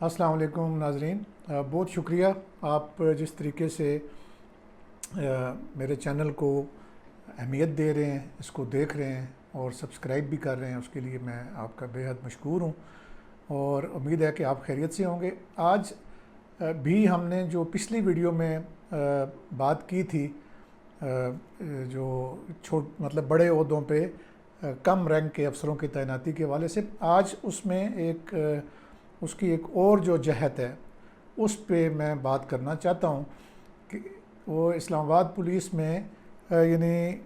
अस्सलाम वालेकुम नाज़रीन। बहुत शुक्रिया आप जिस तरीके से मेरे चैनल को अहमियत दे रहे हैं, इसको देख रहे हैं और सब्सक्राइब भी कर रहे हैं, उसके लिए मैं आपका बेहद मशकूर हूँ और उम्मीद है कि आप खैरियत से होंगे। आज भी हमने जो पिछली वीडियो में बात की थी, जो मतलब बड़े ओहदों पे कम रैंक के अफसरों की तैनाती के हवाले से, आज उसमें उसकी एक और जो जहत है उस पे मैं बात करना चाहता हूँ कि वो इस्लामाबाद पुलिस में यानी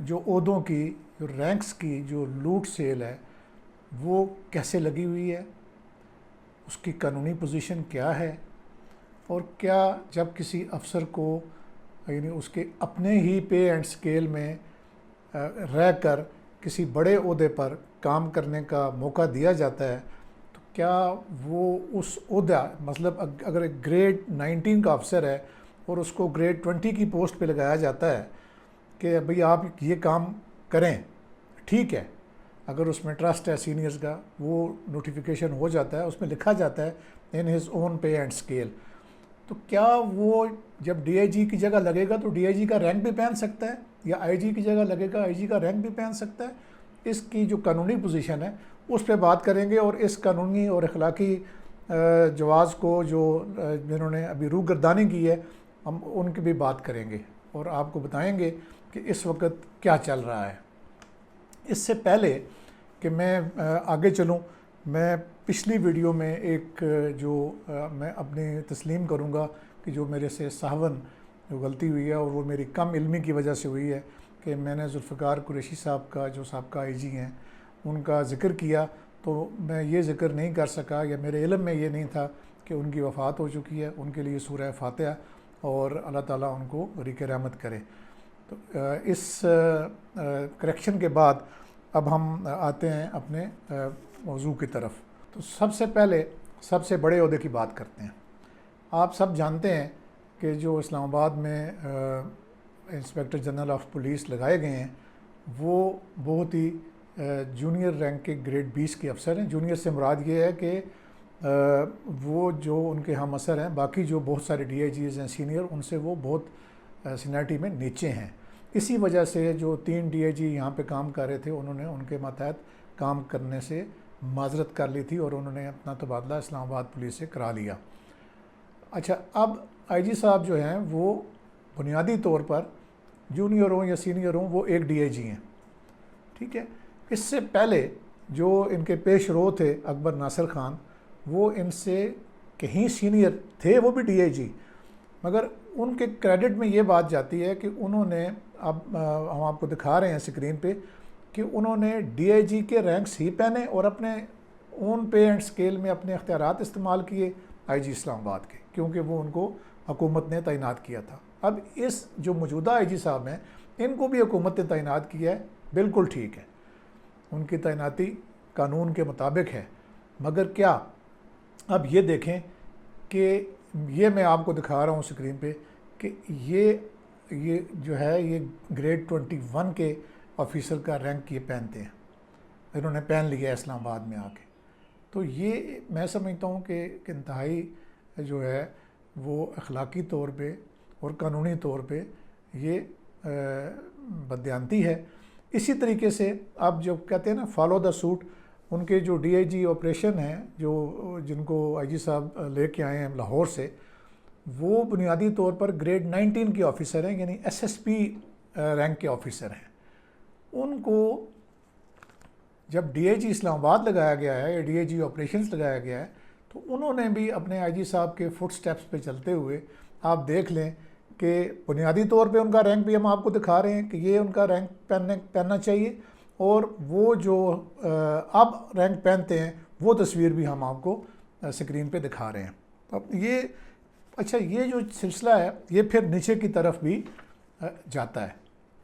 जो ओहदों की, जो रैंक्स की जो लूट सेल है वो कैसे लगी हुई है, उसकी कानूनी पोजीशन क्या है और क्या जब किसी अफसर को यानी उसके अपने ही पे एंड स्केल में रह कर किसी बड़े ओहदे पर काम करने का मौका दिया जाता है, तो क्या वो उस ओहदा, मतलब अगर एक ग्रेड 19 का अफसर है और उसको ग्रेड 20 की पोस्ट पे लगाया जाता है कि भाई आप ये काम करें, ठीक है, अगर उसमें ट्रस्ट है सीनियर्स का, वो नोटिफिकेशन हो जाता है, उसमें लिखा जाता है इन हिज ओन पे एंड स्केल, तो क्या वो जब डीआईजी की जगह लगेगा तो डीआईजी का रैंक भी पहन सकता है, या आईजी की जगह लगेगा आईजी का रैंक भी पहन सकता है? इसकी जो कानूनी पोजीशन है उस पर बात करेंगे और इस कानूनी और अखलाकी जवाज़ को जो जिन्होंने अभी रूगर्दानी की है, हम उनकी भी बात करेंगे और आपको बताएंगे कि इस वक्त क्या चल रहा है। इससे पहले कि मैं आगे चलूं, मैं पिछली वीडियो में एक मैं अपनी तस्लीम करूंगा कि जो मेरे से साहवन जो गलती हुई है और वो मेरी कम इल्मी की वजह से हुई है कि मैंने जुल्फ़िकार कुरैशी साहब का, जो साहबका आईजी हैं, उनका ज़िक्र किया, तो मैं ये ज़िक्र नहीं कर सका या मेरे इल्म में ये नहीं था कि उनकी वफ़ात हो चुकी है। उनके लिए सूरह फातिहा और अल्लाह ताला उनको रिक रहमत करे। तो इस करेक्शन के बाद अब हम आते हैं अपने मौजू की तरफ। तो सबसे पहले सबसे बड़े ओहदे की बात करते हैं। आप सब जानते हैं कि जो इस्लामाबाद में इंस्पेक्टर जनरल ऑफ पुलिस लगाए गए हैं वो बहुत ही जूनियर रैंक के ग्रेड 20 के अफसर हैं। जूनियर से मुराद ये है कि वो जो उनके हम असर हैं, बाकी जो बहुत सारे डीआईजीज़ हैं सीनियर, उनसे वो बहुत सीनियरिटी में नीचे हैं। इसी वजह से जो 3 डीआईजी यहाँ पे काम कर रहे थे, उन्होंने उनके मातहत काम करने से माजरत कर ली थी और उन्होंने अपना तबादला इस्लामाबाद पुलिस से करा लिया। अच्छा, अब आईजी साहब जो हैं वो बुनियादी तौर पर जूनियर हों या सीनियर हों, वो एक डीआईजी हैं, ठीक है। इससे पहले जो इनके पेश रो थे अकबर नासिर ख़ान, वो इनसे कहीं सीनियर थे, वो भी डीआईजी, मगर उनके क्रेडिट में ये बात जाती है कि उन्होंने, अब हम आपको दिखा रहे हैं स्क्रीन पे, कि उन्होंने डीआईजी के रैंक्स ही पहने और अपने ओन पे एंड स्केल में अपने अख्तियारात इस्तेमाल किए आईजी इस्लामाबाद के, क्योंकि वो उनको हुकूमत ने तैनात किया था। अब इस जो मौजूदा आईजी साहब हैं, इनको भी हुकूमत ने तैनात किया है, बिल्कुल ठीक है, उनकी तैनाती कानून के मुताबिक है। मगर क्या, अब ये देखें कि ये मैं आपको दिखा रहा हूँ स्क्रीन पे कि ये जो है ये ग्रेड 21 के ऑफिसर का रैंक ये पहनते हैं, इन्होंने पहन लिया है इस्लामाबाद में आके। तो ये मैं समझता हूँ कि इंतहाई जो है वो अखलाकी तौर पे और कानूनी तौर पे ये बददियानती है। इसी तरीके से अब जो कहते हैं ना फॉलो द सूट, उनके जो डीआईजी ऑपरेशन हैं, जो जिनको आईजी साहब लेके आए हैं लाहौर से, वो बुनियादी तौर पर ग्रेड 19 के ऑफिसर हैं, यानी एसएसपी रैंक के ऑफिसर हैं। उनको जब डीआईजी इस्लामाबाद लगाया गया है या डीआईजी ऑपरेशंस लगाया गया है, तो उन्होंने भी अपने आईजी साहब के फुट स्टेप्स पे चलते हुए, आप देख लें कि बुनियादी तौर पे उनका रैंक भी हम आपको दिखा रहे हैं कि ये उनका रैंक पहनना चाहिए, और वो जो अब रैंक पहनते हैं वो तस्वीर भी हम आपको स्क्रीन पे दिखा रहे हैं। अब ये अच्छा, ये जो सिलसिला है ये फिर नीचे की तरफ भी जाता है।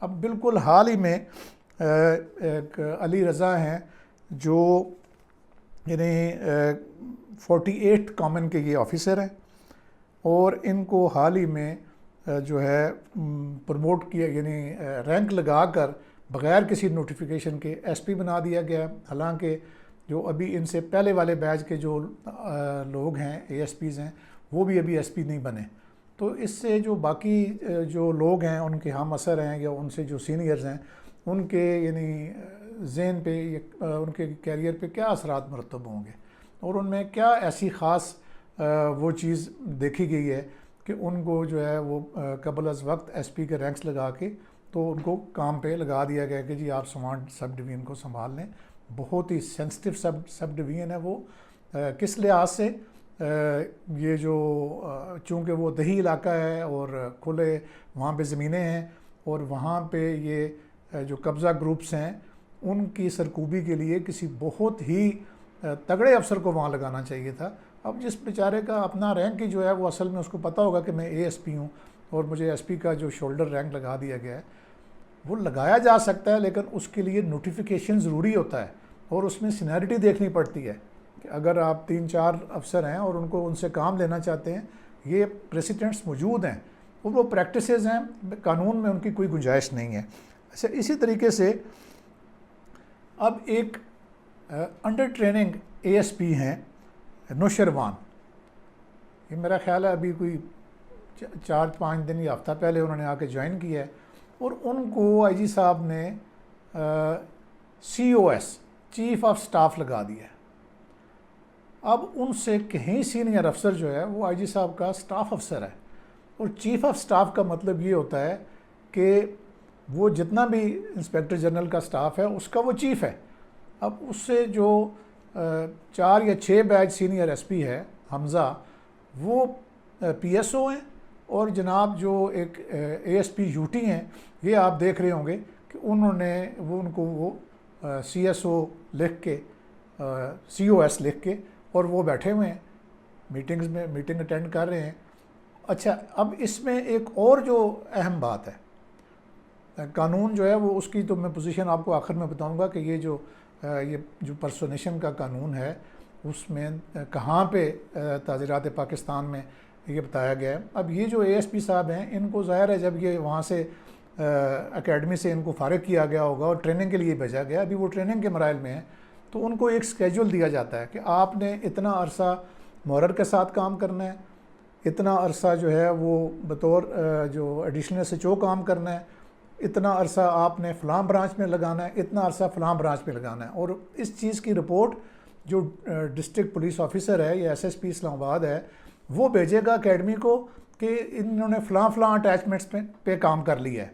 अब बिल्कुल हाल ही में एक अली रज़ा हैं जो यानी 48 कॉमन के ये ऑफिसर हैं, और इनको हाल ही में जो है प्रमोट किया, यानी रैंक लगाकर बग़ैर किसी नोटिफिकेशन के एसपी बना दिया गया। हालांकि جو ابھی ان سے پہلے والے بیچ کے جو لوگ ہیں اے ایس پیز ہیں وہ بھی ابھی ایس پی نہیں بنے. تو اس سے جو باقی جو لوگ ہیں ان کے ہم اثر ہیں یا ان سے جو سینئرز ہیں ان کے یعنی ذہن پہ ان کے کیریئر پہ کیا اثرات مرتب ہوں گے, اور ان میں کیا ایسی خاص وہ چیز دیکھی گئی ہے کہ ان کو جو ہے وہ قبل از وقت ایس پی کے رینکس لگا کے تو ان کو کام پہ لگا دیا گیا کہ جی آپ سوانٹ سب ڈویژن کو سنبھال لیں. بہت ہی سینسٹیو سب ڈویژن ہے وہ. کس لحاظ سے یہ جو چونکہ وہ دیہی علاقہ ہے اور کھلے وہاں پہ زمینیں ہیں اور وہاں پہ یہ جو قبضہ گروپس ہیں ان کی سرکوبی کے لیے کسی بہت ہی تگڑے افسر کو وہاں لگانا چاہیے تھا. اب جس بیچارے کا اپنا رینک ہی جو ہے وہ اصل میں اس کو پتہ ہوگا کہ میں اے ایس پی ہوں اور مجھے ایس پی کا جو شولڈر رینک لگا دیا گیا ہے, وہ لگایا جا سکتا ہے لیکن اس کے لیے نوٹیفیکیشن ضروری ہوتا ہے اور اس میں سینیرٹی دیکھنی پڑتی ہے کہ اگر آپ 3-4 افسر ہیں اور ان سے کام لینا چاہتے ہیں, یہ پریسیڈنٹس موجود ہیں اور وہ پریکٹسز ہیں, قانون میں ان کی کوئی گنجائش نہیں ہے. اچھا, اسی طریقے سے اب ایک under training A S P ہیں نوشروان, یہ میرا خیال ہے ابھی کوئی 4-5 دن یا ہفتہ پہلے انہوں نے آ کے جوائن کیا ہے, اور ان کو آئی جی صاحب نے C O S chief of staff لگا دیا ہے. اب ان سے کہیں سینئر افسر جو ہے وہ آئی جی صاحب کا سٹاف افسر ہے, اور چیف آف سٹاف کا مطلب یہ ہوتا ہے کہ وہ جتنا بھی انسپیکٹر جنرل کا سٹاف ہے اس کا وہ چیف ہے. اب اس سے جو 4 یا 6 بیچ سینئر ایس پی ہے حمزہ, وہ پی ایس او ہیں, اور جناب جو ایک A S P U T ہیں یہ آپ دیکھ رہے ہوں گے کہ انہوں نے ان کو وہ سی ایس او لکھ کے سی او ایس لکھ کے اور وہ بیٹھے ہوئے ہیں میٹنگز میں, میٹنگ اٹینڈ کر رہے ہیں. اچھا, اب اس میں ایک اور جو اہم بات ہے, قانون جو ہے وہ اس کی تو میں پوزیشن آپ کو آخر میں بتاؤں گا کہ یہ جو پرسونیشن کا قانون ہے اس میں کہاں پہ تعزیرات پاکستان میں یہ بتایا گیا ہے. اب یہ جو اے ایس پی صاحب ہیں ان کو ظاہر ہے جب یہ وہاں سے اکیڈمی سے ان کو فارغ کیا گیا ہوگا اور ٹریننگ کے لیے بھیجا گیا, ابھی وہ ٹریننگ کے مراحل میں ہیں, تو ان کو ایک سکیجول دیا جاتا ہے کہ آپ نے اتنا عرصہ محرر کے ساتھ کام کرنا ہے, اتنا عرصہ جو ہے وہ بطور جو ایڈیشنل ایس ایچ او کام کرنا ہے, اتنا عرصہ آپ نے فلاں برانچ میں لگانا ہے, اتنا عرصہ فلاں برانچ میں لگانا ہے. اور اس چیز کی رپورٹ جو ڈسٹرکٹ پولیس آفیسر ہے یا ایس ایس پی اسلام آباد ہے وہ بھیجے گا اکیڈمی کو کہ انہوں نے فلاں اٹیچمنٹس پہ کام کر لیا ہے.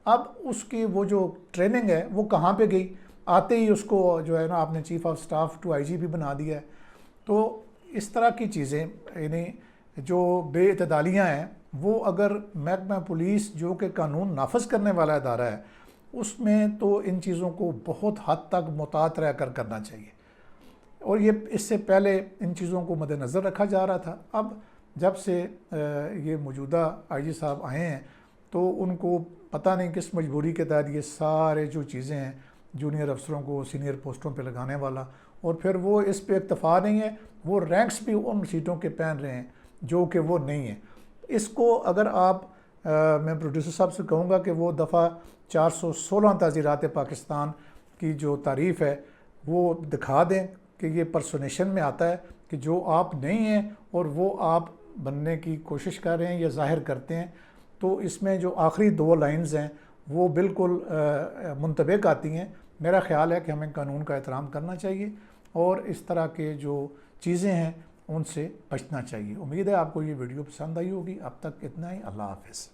اب اس کی وہ جو ٹریننگ ہے وہ کہاں پہ گئی, آتے ہی اس کو جو ہے نا آپ نے چیف آف سٹاف ٹو آئی جی بھی بنا دیا ہے. تو اس طرح کی چیزیں یعنی جو بے اعتدالیاں ہیں وہ اگر محکمہ پولیس جو کہ قانون نافذ کرنے والا ادارہ ہے اس میں تو ان چیزوں کو بہت حد تک محتاط رہ کر کرنا چاہیے, اور یہ اس سے پہلے ان چیزوں کو مد نظر رکھا جا رہا تھا. اب جب سے یہ موجودہ آئی جی صاحب آئے ہیں تو ان کو پتہ نہیں کس مجبوری کے تحت یہ سارے جو چیزیں ہیں جونیئر افسروں کو سینئر پوسٹوں پہ لگانے والا, اور پھر وہ اس پہ اکتفا نہیں ہے, وہ رینکس بھی ان سیٹوں کے پہن رہے ہیں جو کہ وہ نہیں ہیں. اس کو اگر آپ میں پروڈیوسر صاحب سے کہوں گا کہ وہ دفعہ 416 تعزیرات پاکستان کی جو تعریف ہے وہ دکھا دیں کہ یہ پرسونیشن میں آتا ہے کہ جو آپ نہیں ہیں اور وہ آپ بننے کی کوشش کر رہے ہیں یا ظاہر کرتے ہیں. تو اس میں جو آخری 2 لائنز ہیں وہ بالکل منطبق آتی ہیں. میرا خیال ہے کہ ہمیں قانون کا احترام کرنا چاہیے اور اس طرح کے جو چیزیں ہیں ان سے بچنا چاہیے. امید ہے آپ کو یہ ویڈیو پسند آئی ہوگی. اب تک اتنا ہی. اللہ حافظ.